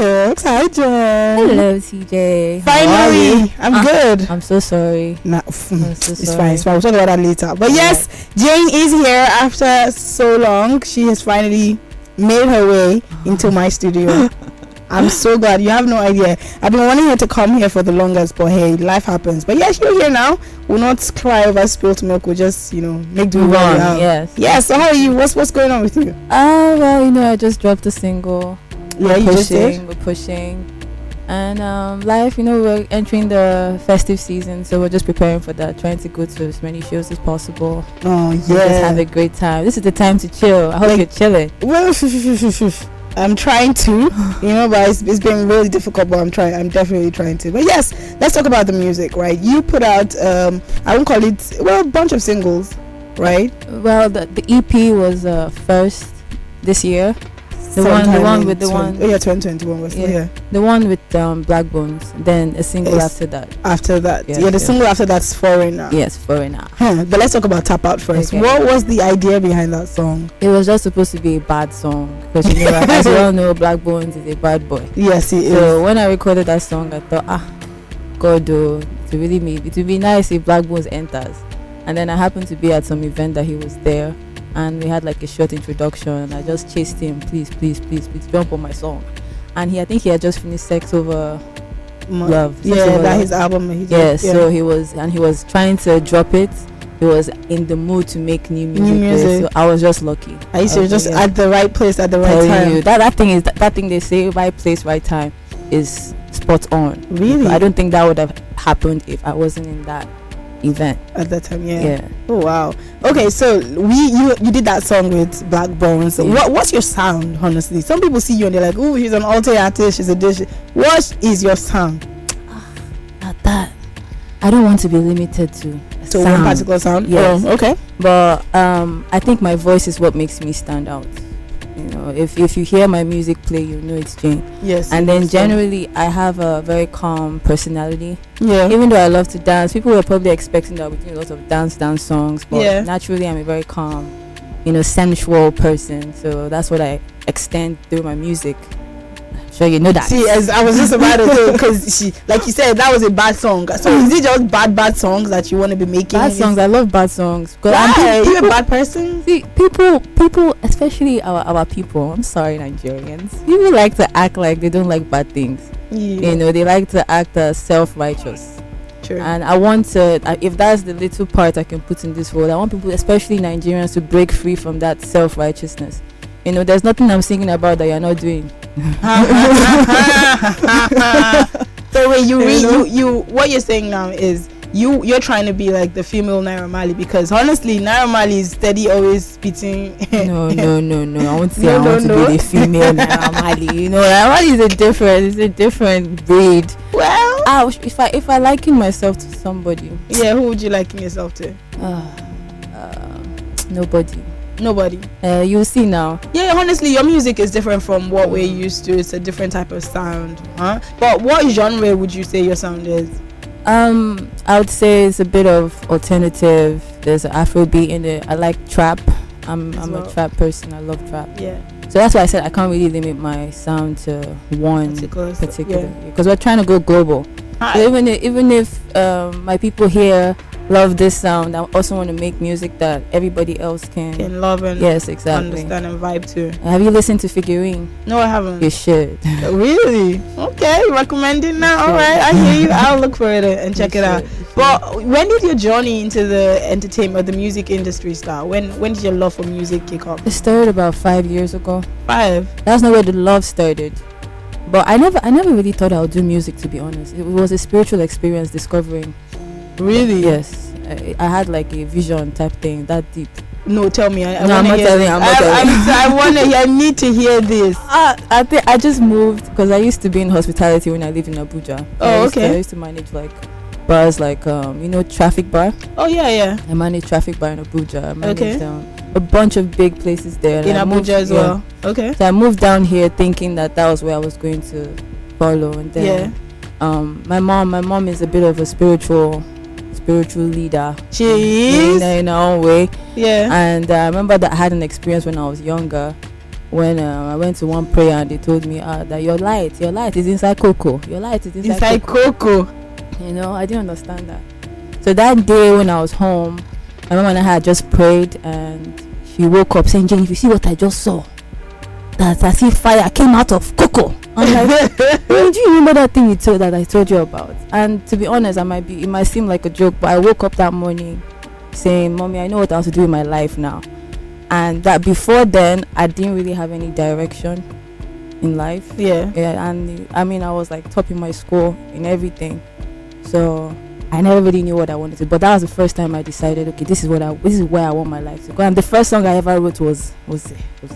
Chuks. Hi, John. Hello, CJ. Finally, I'm good. I'm so sorry. Nah, I'm so it's sorry. fine. It's fine. We'll talk about that later. But yes, Jane is here after so long. She has finally made her way into my studio. I'm so glad. You have no idea. I've been wanting her to come here for the longest, but hey, life happens. But yes, you're here now. We'll not cry over spilled milk. We'll just, make do well. Yes. Yeah. So how are you? What's going on with you? Well, I just dropped a single. Yeah, you just did. We're pushing, and life. We're entering the festive season, so we're just preparing for that. Trying to go to as many shows as possible. Oh yeah. Just have a great time. This is the time to chill. I hope you're chilling. Well, I'm trying to, but it's been really difficult. But I'm definitely trying to. But yes, let's talk about the music, right? You put out, I won't call it, a bunch of singles, right? Well, the EP was first this year. The one with 2021 was the one with Black Bones. Then a single after that. After that, the single after that's Foreigner. Yes, Foreigner. But let's talk about Tap Out first. Okay. What was the idea behind that song? It was just supposed to be a bad song because as we all know, Black Bones is a bad boy. Yes, he is. So when I recorded that song, I thought, God, it would be nice if Black Bones enters. And then I happened to be at some event that he was there. And we had like a short introduction, and I just chased him, please jump on my song. And I think he had just finished Sex Over Love. His album. So he was trying to drop it. He was in the mood to make new music. So I was just lucky. I used to just at the right place at the right time. That thing they say, right place, right time, is spot on. Really? I don't think that would have happened if I wasn't in that event at that time. Oh wow. Okay, so you did that song with Black Bones. What's your sound? Honestly, some people see you and they're like, oh, she's an alter artist, she's a dish. What is your sound? Not that I don't want to be limited to one particular sound. Yes. Okay, but I think my voice is what makes me stand out. If you hear my music play, you know it's Jane. Yes. And then generally, I have a very calm personality. Yeah. Even though I love to dance, people were probably expecting that we do a lot of dance songs. But naturally, I'm a very calm, sensual person. So that's what I extend through my music. Sure, you know that. See, as I was just about to say, because like you said, that was a bad song. So is it just bad songs that you want to be making? Bad songs. I love bad songs. Are you a bad person? See, people, especially our people. I'm sorry, Nigerians. People like to act like they don't like bad things. Yeah. They like to act self-righteous. True. And I want to, if that's the little part I can put in this world, I want people, especially Nigerians, to break free from that self-righteousness. There's nothing I'm singing about that you're not doing. So wait, what you're saying now is you're trying to be like the female Naira Marley, because honestly Naira Marley is steady always spitting. No. I won't say I want to be the female Naira Marley. Naira Marley is a different breed. Well, if I liken myself to somebody, who would you liken yourself to? Nobody. You'll see now. Yeah, honestly, your music is different from what we're used to. It's a different type of sound, huh? But what genre would you say your sound is? I would say it's a bit of alternative. There's an Afrobeat in it. I like trap. I'm a trap person. I love trap. Yeah. So that's why I said I can't really limit my sound to one particular, because we're trying to go global. So even if my people here love this sound, I also want to make music that everybody else can love and understand and vibe to. Have you listened to Figurine? No, I haven't. You should. Really? Okay, recommending now. All right, I hear you. I'll look for it and check it out. But when did your journey into the entertainment, the music industry start? When did your love for music kick off? It started about 5 years ago. 5? That's not where the love started. But I never really thought I would do music, to be honest. It was a spiritual experience discovering. Really? Yes. I had like a vision type thing that deep. No, tell me. I'm not telling. I need to hear this. I just moved because I used to be in hospitality when I lived in Abuja. Okay. I used to manage like bars, like traffic bar. Oh yeah. I managed traffic bar in Abuja. I managed a bunch of big places there. In Abuja as well. Okay. So I moved down here thinking that was where I was going to follow, and then my mom is a bit of a spiritual leader. She is in her own way. Yeah. And I remember that I had an experience when I was younger, when I went to one prayer and they told me that your light is inside cocoa. Your light is inside cocoa. You know, I didn't understand that. So that day when I was home, my mom and I had just prayed, and she woke up saying, "Jane, if you see what I just saw, that I see fire came out of cocoa." I'm like, "Do you remember that thing that I told you about?" And to be honest, it might seem like a joke, but I woke up that morning saying, "Mommy, I know what I have to do in my life now." And that before then, I didn't really have any direction in life. Yeah. And I mean, I was like top in my school in everything, so I never really knew what I wanted to. But that was the first time I decided, okay, this is where I want my life to go. And the first song I ever wrote was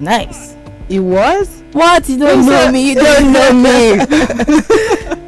nice. It was? What? You don't know me. You don't know me.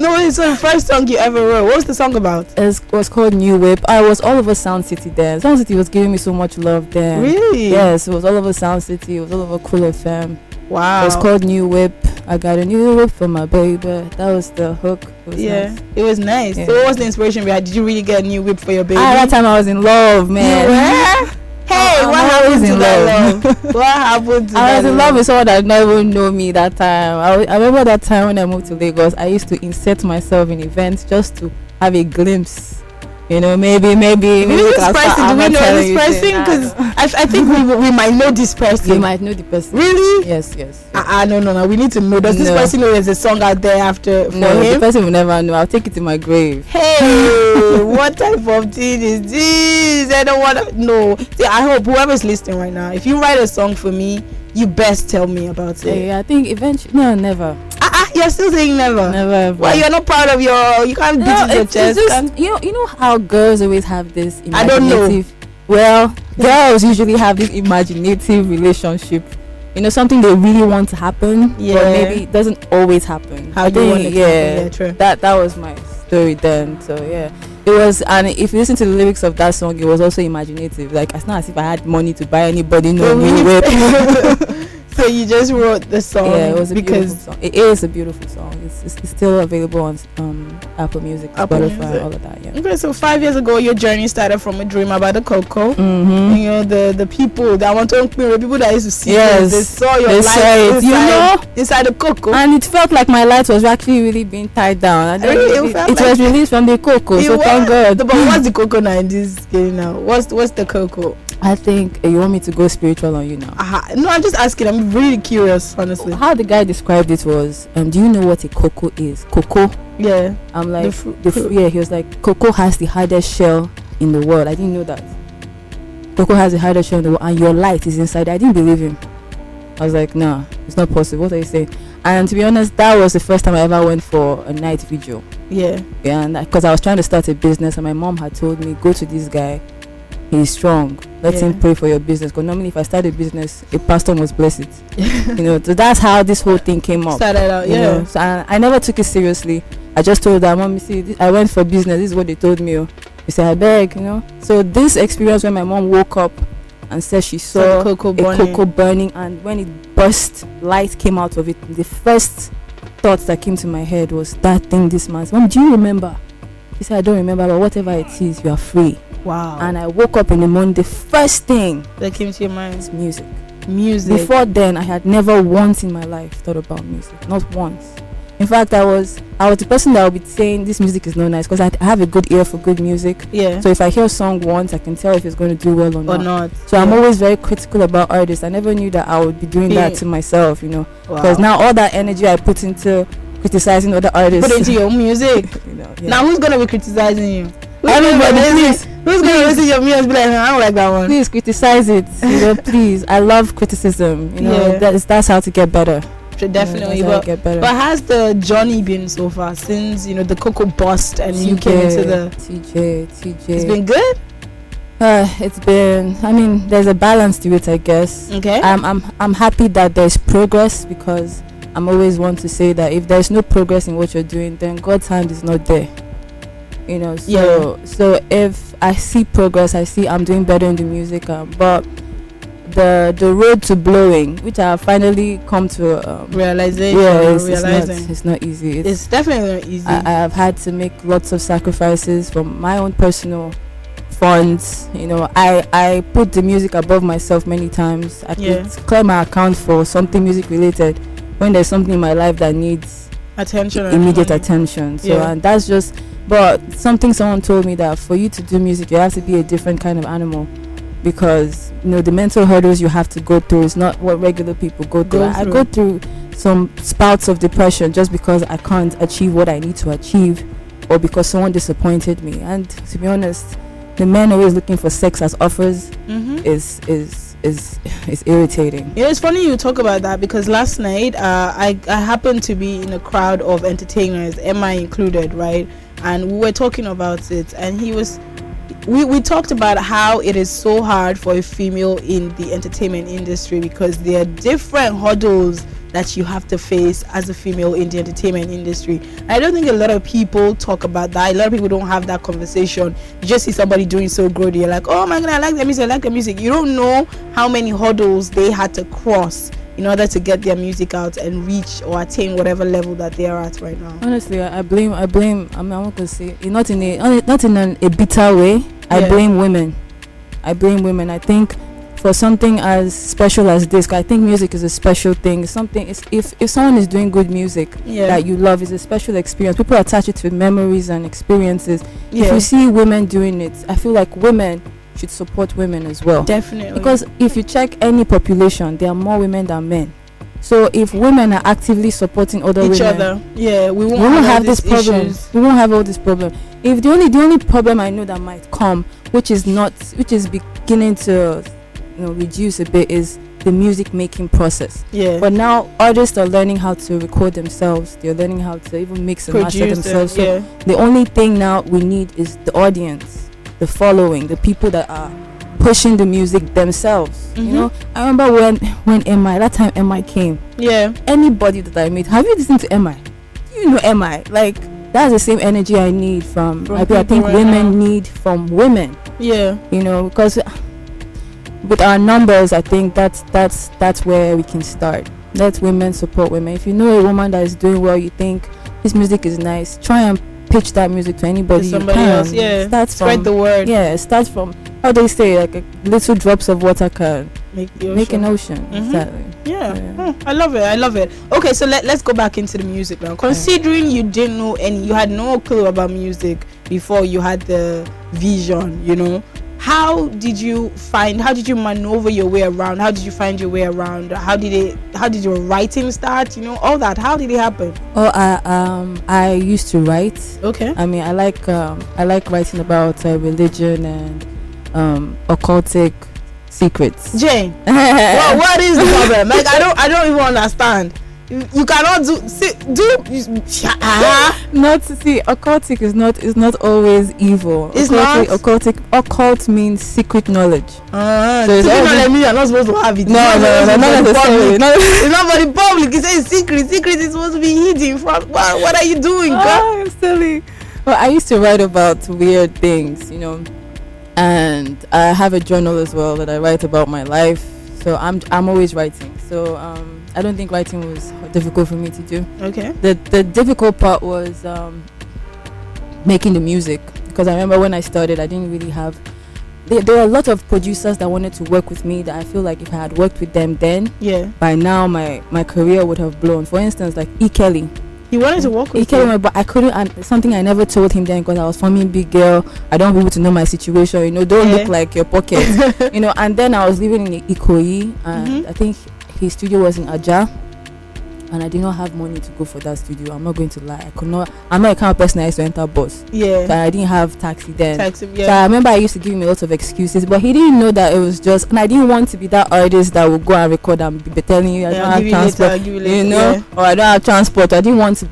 No, so the first song you ever wrote, what was the song about? It was called New Whip. I was all over Sound City then. Sound City was giving me so much love then. Really? Yes, it was all over Sound City. It was all over Cool FM. Wow. It was called New Whip. I got a new whip for my baby. That was the hook. Nice. It was nice. Yeah. So what was the inspiration behind? Did you really get a new whip for your baby? That time I was in love, man. Yeah. Hey, what happened to that love? What happened to I was that in love with someone that never know me that time. I remember that time when I moved to Lagos, I used to insert myself in events just to have a glimpse. You know, maybe this person, do we know this person? Because I think we might know this person. You might know the person. Really? Yes. No. We need to know. Does this person know there's a song out there after for him? The person will never know. I'll take it to my grave. Hey, what type of thing is this? I don't want to know. See, I hope whoever's listening right now, if you write a song for me, you best tell me about it. Yeah, I think eventually. No, never. You're still saying never. Never ever. Well, you're not proud of you can't beat it your chest. Just, you know how girls always have this imaginative. I don't know. Well, girls usually have this imaginative relationship. You know, something they really want to happen, but maybe it doesn't always happen. How do you want it to happen? Yeah, true. That was my story then. So yeah, it was. And if you listen to the lyrics of that song, it was also imaginative. Like, it's not as if I had money to buy anybody new whip. So you just wrote the song? Yeah, it was beautiful song. It is a beautiful song. It's still available on Apple Music, Spotify, all of that. Yeah. Okay, so 5 years ago, your journey started from a dream about the cocoa. Mm-hmm. You know, the people that want to people that used to see yes, they saw your light inside the cocoa, and it felt like my light was actually really being tied down. It was released from the cocoa, so thank God. But what's the cocoa now in this game now? What's the cocoa? I think you want me to go spiritual on you now. No, I'm just asking. I'm really curious, honestly. How the guy described it was, do you know what a cocoa is? Cocoa? Yeah. I'm like, yeah, he was like, cocoa has the hardest shell in the world. I didn't know that. Cocoa has the hardest shell in the world, and your light is inside. I didn't believe him. I was like, nah, it's not possible. What are you saying? And to be honest, that was the first time I ever went for a night vigil. Yeah. Yeah, and because I was trying to start a business, and my mom had told me, go to this guy. He's strong. Let him pray for your business. Because normally, if I start a business, a pastor must bless it. You know, so that's how this whole thing came up. Started out, you know? So I never took it seriously. I just told her, Mom, you see, I went for business. This is what they told me. You say, I beg, you know. So this experience when my mom woke up and said she saw a cocoa burning, and when it burst, light came out of it. The first thought that came to my head was that thing this man said, Mom, do you remember? She said, I don't remember, but whatever it is, you are free. Wow. And I woke up in the morning, the first thing that came to your mind is music. Before then, I had never once in my life thought about music. Not once. In fact, I was the person that would be saying this music is not nice, because I have a good ear for good music. Yeah. So if I hear a song once, I can tell if it's going to do well or not. So I'm always very critical about artists. I never knew that I would be doing that to myself, you know. Because now all that energy I put into criticizing other artists, put into your music. You know, Now who's gonna be criticizing you? Everybody, please. Who's gonna listen to your music and be like, I don't like that one? Please criticize it. You know, please. I love criticism. You know, that's how to get better. Definitely, but has the journey been so far since the cocoa bust and you came into the TJ? It's been good. It's been. I mean, there's a balance to it, I guess. Okay. I'm happy that there's progress, because I'm always one to say that if there's no progress in what you're doing, then God's hand is not there. You know, so if I see progress, I see I'm doing better in the music, but the road to blowing, which I have finally come to realization. It's not easy. It's definitely not easy. I have had to make lots of sacrifices from my own personal funds. I put the music above myself many times. I could clear my account for something music related when there's something in my life that needs attention, immediate attention. So and that's just, but something someone told me, that for you to do music, you have to be a different kind of animal, because the mental hurdles you have to go through is not what regular people go through. I go through some spouts of depression just because I can't achieve what I need to achieve, or because someone disappointed me. And to be honest, the men always looking for sex as offers is irritating. It's funny you talk about that, because last night I happened to be in a crowd of entertainers, Emma included, right? And we were talking about it, and we talked about how it is so hard for a female in the entertainment industry, because there are different hurdles that you have to face as a female in the entertainment industry. I don't think a lot of people talk about that. A lot of people don't have that conversation. You just see somebody doing so good, you're like, oh my god, I like the music. You don't know how many hurdles they had to cross in order to get their music out and reach or attain whatever level that they are at right now. Honestly, I blame I'm not gonna say it, not in a bitter way. I blame women. I think for something as special as this, I think music is a special thing. If someone is doing good music that you love, is a special experience. People attach it to memories and experiences. If you see women doing it, I feel like women should support women as well. Definitely. Because if you check any population, there are more women than men. So if women are actively supporting each other, we won't have this problem. We won't have all this problem. If the only problem I know that might come, which is beginning to reduce a bit, is the music making process. But now artists are learning how to record themselves. They're learning how to even mix and master themselves. So the only thing now we need is the audience, the following, the people that are pushing the music themselves. I remember when MI came. Anybody that I meet, have you listened to MI? You know MI. Like, that's the same energy I need from I think women need from women. Because with our numbers, I think that's where we can start. Let women support women. If you know a woman that is doing well, you think this music is nice, try and pitch that music to anybody you can. Else. Spread the word. Start from, how they say, like a little drops of water can make an ocean. Exactly. I love it. Okay, so let's go back into the music now. Considering you didn't know you had no clue about music before you had the vision, how did you maneuver your way around? How did you find your way around? How did your writing start? All that. How did it happen? I used to write. Okay. I mean, I like writing about religion and occultic secrets. Jane, what is the problem? Like, I don't even understand. You cannot not to see occultic is not always evil. It's not occult means secret knowledge. So secret knowledge means you're not supposed to have it. No, not necessarily. It's not for the public. It says secret is supposed to be hidden from. What are you doing, girl? I'm silly. Well, I used to write about weird things, and I have a journal as well that I write about my life. So I'm always writing. So I don't think writing was difficult for me to do. Okay. The difficult part was making the music, because I remember when I started, I didn't really have. There were a lot of producers that wanted to work with me that I feel like if I had worked with them then, by now my career would have blown. For instance, like E. Kelly. He wanted to work with you, but I couldn't. And something I never told him then, because I was forming Big Girl. I don't want people to know my situation. Don't look like your pocket. And then I was living in Ikoyi, and I think his studio was in Aja, and I did not have money to go for that studio. I'm not going to lie. I'm not a kind of person I used to enter bus. So I didn't have taxi then. So I remember I used to give him a lot of excuses, but he didn't know that it was just, and I didn't want to be that artist that would go and record and be telling you I don't have transport, or I don't have transport. I didn't want to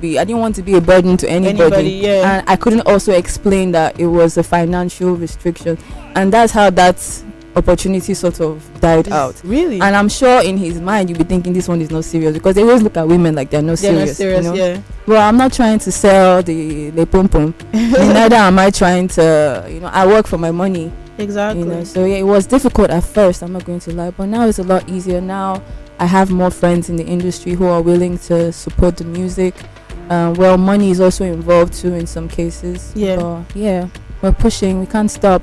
be a burden to anybody. And I couldn't also explain that it was a financial restriction, and that's how that opportunity sort of died out. Really? And I'm sure in his mind you'll be thinking this one is not serious, because they always look at women like they're not serious. Well, I'm not trying to sell the pom pom. Neither am I trying to, I work for my money. Exactly. So it was difficult at first, I'm not going to lie, but now it's a lot easier. Now I have more friends in the industry who are willing to support the music. Money is also involved too in some cases. But we're pushing, we can't stop.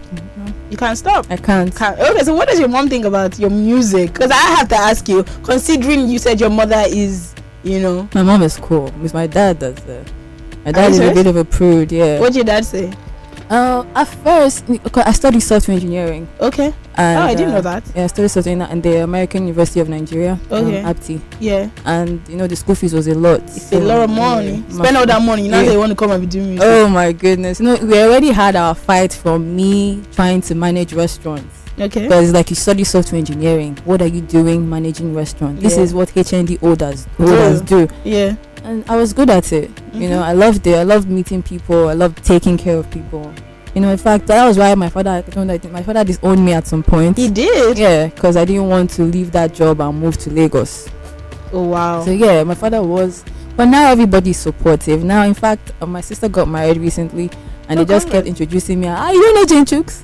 You can't stop. I can't. Okay, so what does your mom think about your music? Because I have to ask you, considering you said your mother is, My mom is cool. Because my dad does my dad is a bit of a prude, yeah. What'd your dad say? At first, I studied software engineering. Okay. And, I didn't know that. Yeah, I studied software in the American University of Nigeria. Okay. APTI. Yeah. And the school fees was a lot. It's a lot of money. Spend all that money. Now they want to come and be doing music. Oh my goodness. We already had our fight from me trying to manage restaurants. Okay. Because like you study software engineering, what are you doing managing restaurants? This is what HND holders do. Yeah. And I was good at it. I loved it. I loved meeting people. I loved taking care of people. In fact, that was why my father disowned me at some point. He did? Yeah, because I didn't want to leave that job and move to Lagos. Oh, wow. So, yeah, my father was... But now everybody's supportive. Now, in fact, my sister got married recently, and they just kept introducing me. You don't know Jane Chuks?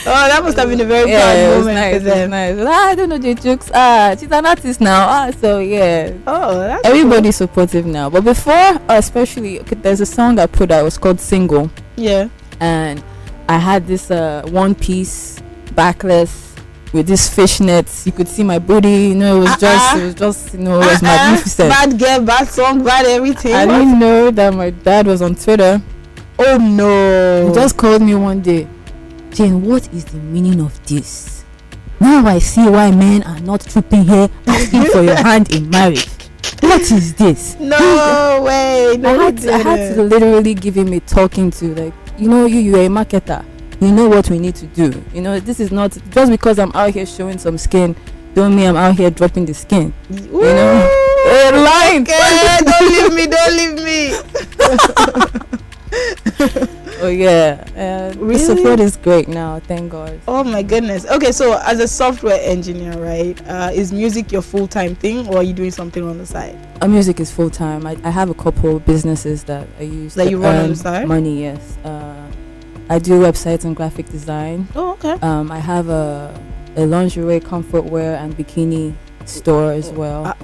Oh, that must have been a very proud moment for them. Nice. I don't know Jane Chuks. She's an artist now. So yeah. Oh, that's everybody's supportive now. But before, especially, there's a song I put out. It was called Single. Yeah. And I had this one-piece backless with these fishnets. You could see my booty. It was just, it was magnificent. Bad girl, bad song, bad everything. I didn't know that my dad was on Twitter. Oh no. He just called me one day. Jane, what is the meaning of this? Now I see why men are not trooping here asking for your hand in marriage. What is this? No way. No, I had to literally give him a talking to, like, you're a marketer. You know what we need to do. This is not just because I'm out here showing some skin, don't mean I'm out here dropping the skin. Lying. Don't leave me. Oh yeah, really? The support is great now, thank God. Oh my goodness. Okay, so as a software engineer, right, is music your full-time thing, or are you doing something on the side? Music is full-time. I have a couple of businesses that I use that you run on the side. Money, yes. I do websites and graphic design. Oh, okay. I have a lingerie, comfort wear, and bikini store as well.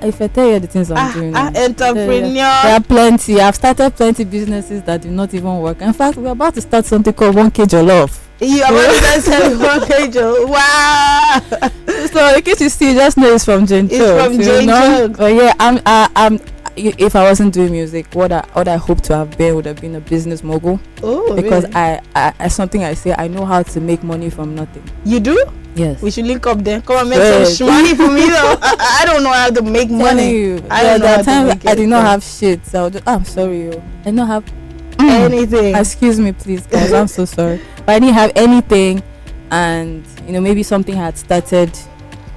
If I tell you the things I'm doing, entrepreneur. There are plenty. I've started plenty businesses that do not even work. In fact, we're about to start something called 1K Jollof. You are about to start 1K Jollof. Wow. So in case you see, just know it's from Jane Chuks. It's from Jane Chuks. But yeah, if I wasn't doing music, what I hope to have been would have been a business mogul. Oh, because really? I something I say, I know how to make money from nothing. You do? Yes. We should link up there. Come and make some money for me though. I don't know how to make money. I don't know how to make it. I did not have shit. So I'm sorry, I did not have anything. Excuse me, please, guys. I'm so sorry. But I didn't have anything, and maybe something had started.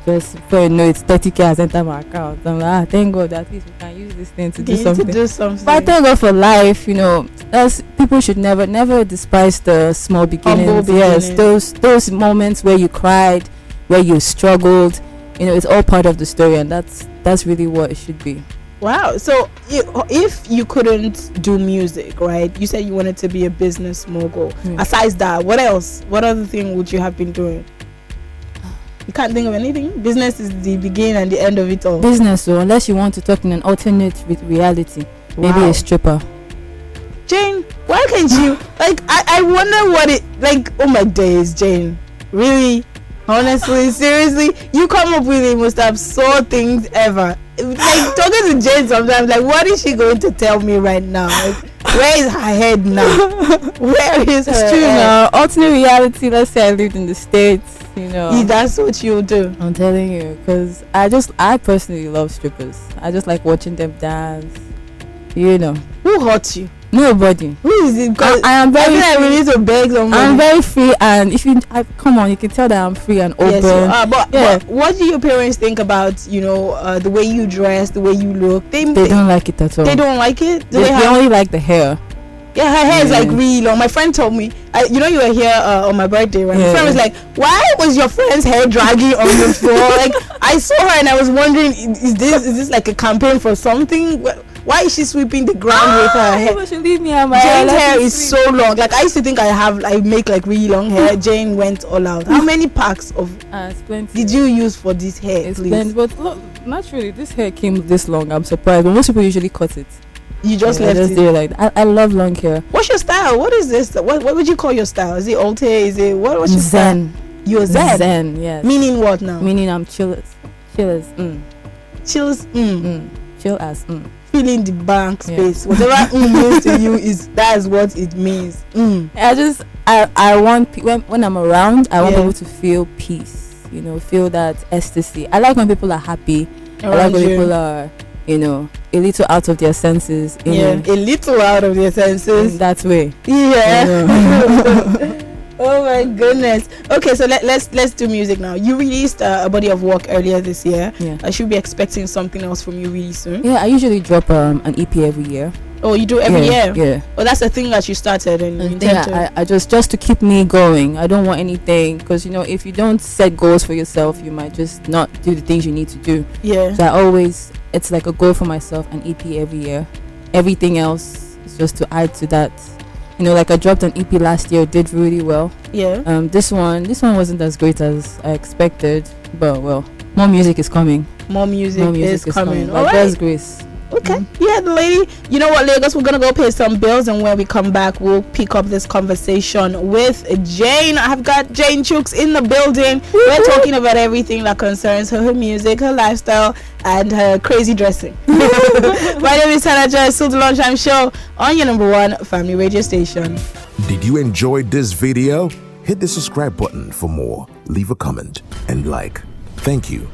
Just before you know, it's 30K has entered my account. I'm like, thank God, at least we can use this thing to do something. But thank God for life, people should never despise the small beginnings. Yes, those moments where you cried, where you struggled, it's all part of the story, and that's really what it should be. Wow. So if you couldn't do music, right? You said you wanted to be a business mogul. Aside that, what else? What other thing would you have been doing? You can't think of anything? Business is the beginning and the end of it all. Business, so unless you want to talk in an alternate reality. Maybe a stripper. Jane, why can't you? I wonder what it... oh my days, Jane. Really? Honestly, seriously? You come up with the most absurd things ever. Talking to Jane sometimes, what is she going to tell me right now? Where is her head now? Where is her It's true head? now. Alternate reality, let's say I lived in the States, That's what you do. I'm telling you, because I personally love strippers. I just like watching them dance. Who hurt you? Nobody. Who is it? I am very I really need to beg somebody. I'm very free, and if you come on, you can tell that I'm free and open. Yes, you are. But what do your parents think about the way you dress, the way you look? They don't like it at all. They don't like it. They only like the hair. Yeah, her hair is really long. My friend told me, you were here on my birthday, right? My friend was like, "Why was your friend's hair dragging on the floor?" I saw her and I was wondering, is this like a campaign for something? Why is she sweeping the ground with her hair? People should leave me on my Jane's hair is so long. I used to think I make really long hair. Jane went all out. How many packs of did you use for this hair? It's plenty, but look, naturally this hair came this long. I'm surprised, but most people usually cut it. You just I left just it. do it like that. I love long hair. What's your style? What is this? What would you call your style? Is it Alte? Is it what's your Zen. style? You're Zen. Zen, yes. Meaning what now? Meaning I'm chill as Chills. chill as Filling the bank space. Whatever means to you that's what it means. I want when I'm around, I want people to feel peace. Feel that ecstasy. I like when people are happy. I like when people are, a little out of their senses. A little out of their senses. In that way. Yeah. Oh my goodness. Okay, so let's do music now. You released a body of work earlier this year. Yeah. I should be expecting something else from you really soon. Yeah, I usually drop an EP every year. Oh, you do every year? Yeah. Oh, that's the thing that you started and you intend to. I just to keep me going. I don't want anything because if you don't set goals for yourself, you might just not do the things you need to do. Yeah. So it's like a goal for myself, an EP every year. Everything else is just to add to that. Like I dropped an EP last year, did really well. Yeah. This one wasn't as great as I expected, but well, more music is coming. More music is coming. By God's grace. Okay. Yeah, the lady. You know what, Lagos? We're gonna go pay some bills, and when we come back, we'll pick up this conversation with Jane. I've got Jane Chuks in the building. Woo-hoo. We're talking about everything that concerns her music, her lifestyle, and her crazy dressing. My name is Hannah Joy. Still the Lunchtime Show on your number one family radio station. Did you enjoy this video? Hit the subscribe button for more. Leave a comment and like. Thank you.